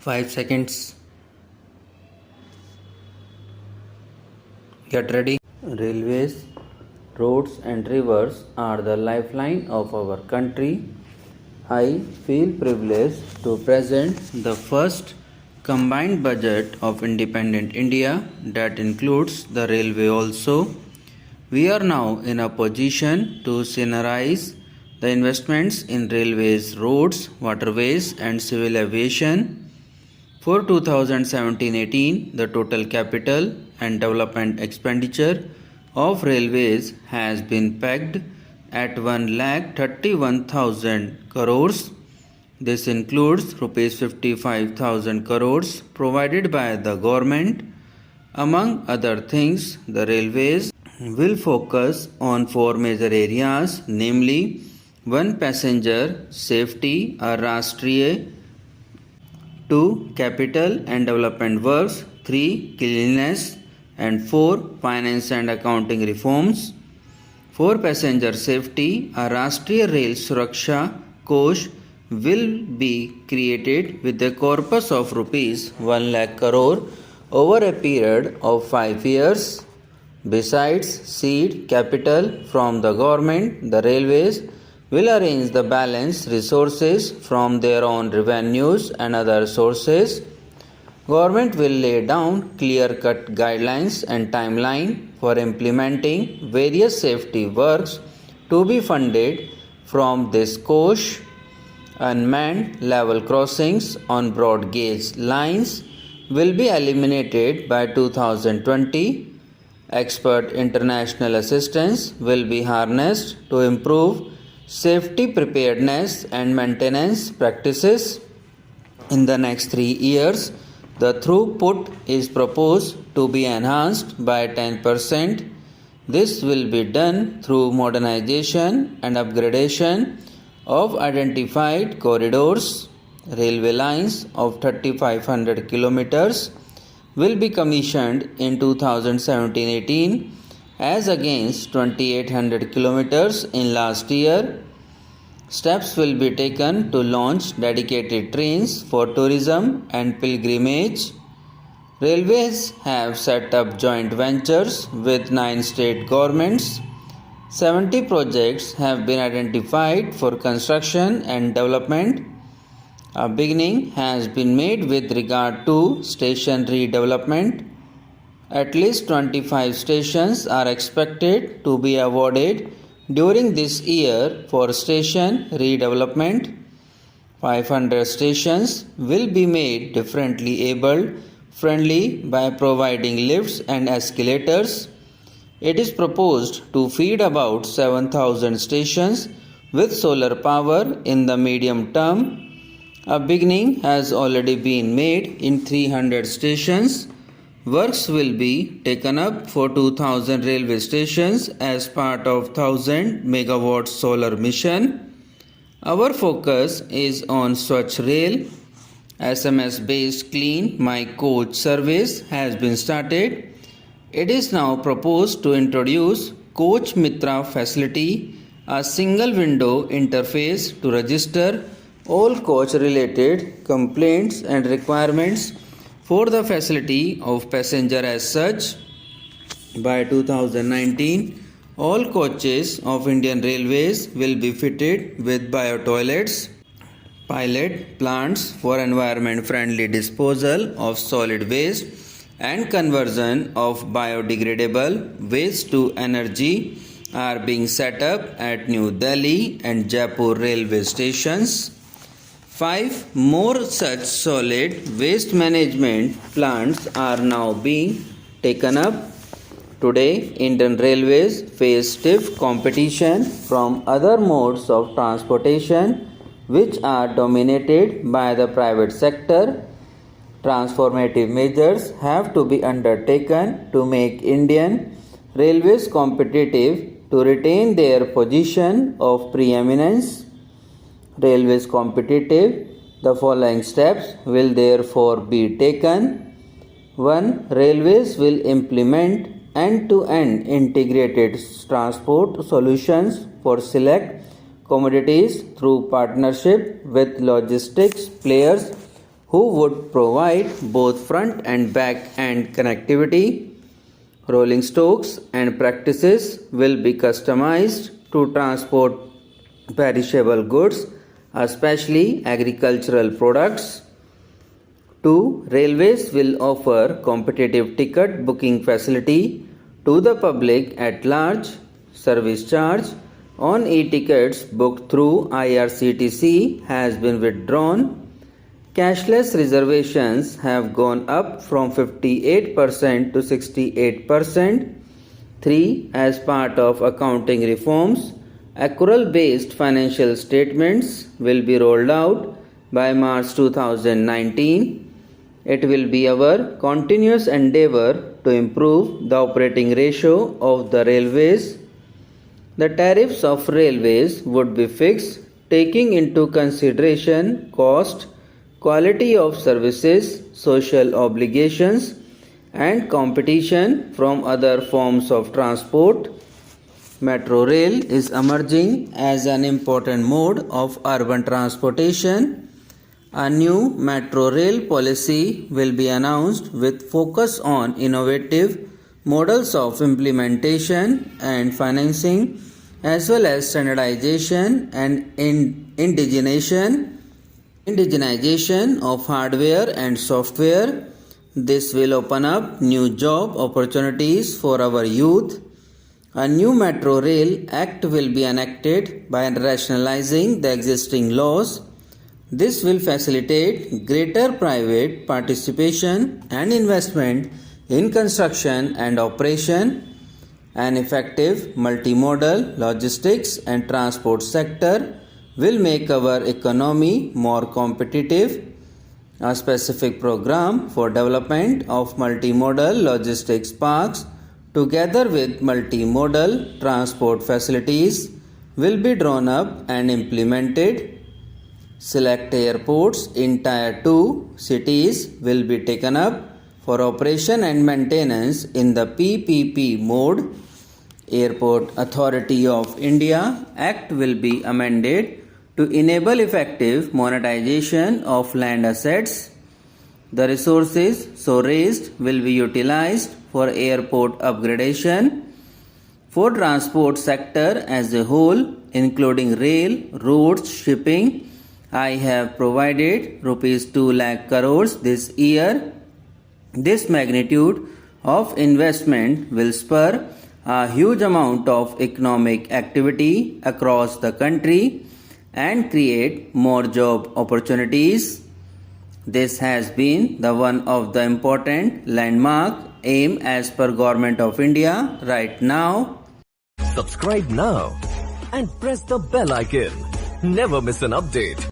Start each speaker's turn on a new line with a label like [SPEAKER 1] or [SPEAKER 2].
[SPEAKER 1] 5 seconds. Get ready. Railways, roads and rivers are the lifeline of our country. I feel privileged to present the first combined budget of independent India that includes the railway also. We are now in a position to synergize the investments in railways, roads, waterways and civil aviation. For 2017-18, the total capital and development expenditure of railways has been pegged at 1,31,000 crores. This includes Rs 55,000 crores provided by the government. Among other things, the railways will focus on 4 major areas, namely 1. Passenger safety or Rashtriya, 2. Capital and development works, 3. Cleanliness, and 4. Finance and accounting reforms. For passenger safety, a Rashtriya Rail Suraksha Kosh will be created with a corpus of rupees 1 lakh crore over a period of 5 years. Besides seed capital from the government, the railways will arrange the balance resources from their own revenues and other sources. Government will lay down clear-cut guidelines and timeline for implementing various safety works to be funded from this Kosh. Unmanned level crossings on broad gauge lines will be eliminated by 2020. Expert international assistance will be harnessed to improve safety preparedness and maintenance practices. In the next 3 years, the throughput is proposed to be enhanced by 10%. This will be done through modernization and upgradation of identified corridors. Railway lines of 3,500 kilometers will be commissioned in 2017-18 as against 2,800 kilometers in last year. Steps will be taken to launch dedicated trains for tourism and pilgrimage. Railways have set up joint ventures with 9 state governments. 70 projects have been identified for construction and development. A beginning has been made with regard to station redevelopment. At least 25 stations are expected to be awarded during this year for station redevelopment. 500 stations will be made differently abled friendly by providing lifts and escalators. It is proposed to feed about 7,000 stations with solar power in the medium term. A beginning has already been made in 300 stations. Works will be taken up for 2,000 railway stations as part of 1,000 megawatt solar mission. Our focus is on Swachh Rail. SMS-based Clean My Coach service has been started. It is now proposed to introduce Coach Mitra facility, a single window interface to register all coach-related complaints and requirements for the facility of passenger as such. By 2019, all coaches of Indian Railways will be fitted with bio-toilets. Pilot plants for environment-friendly disposal of solid waste and conversion of biodegradable waste to energy are being set up at New Delhi and Jaipur railway stations. 5 more such solid waste management plants are now being taken up. Today, Indian Railways face stiff competition from other modes of transportation which are dominated by the private sector. Transformative measures have to be undertaken to make Indian Railways competitive to retain their position of preeminence. Railways competitive, the following steps will therefore be taken. 1. Railways will implement end-to-end integrated transport solutions for select commodities through partnership with logistics players who would provide both front and back end connectivity. Rolling stocks and practices will be customized to transport perishable goods, especially agricultural products. 2. Railways will offer competitive ticket booking facility to the public at large. Service charge on e-tickets booked through IRCTC has been withdrawn. Cashless reservations have gone up from 58% to 68%. 3. As part of accounting reforms, accrual-based financial statements will be rolled out by March 2019. It will be our continuous endeavor to improve the operating ratio of the railways. The tariffs of railways would be fixed, taking into consideration cost, quality of services, social obligations, and competition from other forms of transport. Metro rail is emerging as an important mode of urban transportation. A new metro rail policy will be announced with focus on innovative models of implementation and financing, as well as standardization and indigenization of hardware and software. This will open up new job opportunities for our youth. A new Metro Rail Act will be enacted by rationalizing the existing laws. This will facilitate greater private participation and investment in construction and operation. An effective multimodal logistics and transport sector will make our economy more competitive. A specific program for development of multimodal logistics parks together with multimodal transport facilities will be drawn up and implemented. Select airports in Tier 2 cities will be taken up for operation and maintenance in the PPP mode. Airport Authority of India Act will be amended to enable effective monetization of land assets. The resources so raised will be utilized for airport upgradation. For transport sector as a whole, including rail, roads, shipping, I have provided rupees 2 lakh crores this year. This magnitude of investment will spur a huge amount of economic activity across the country and create more job opportunities. This has been the one of the important landmark aim as per Government of India right now.
[SPEAKER 2] Subscribe now and press the bell icon. Never miss an update.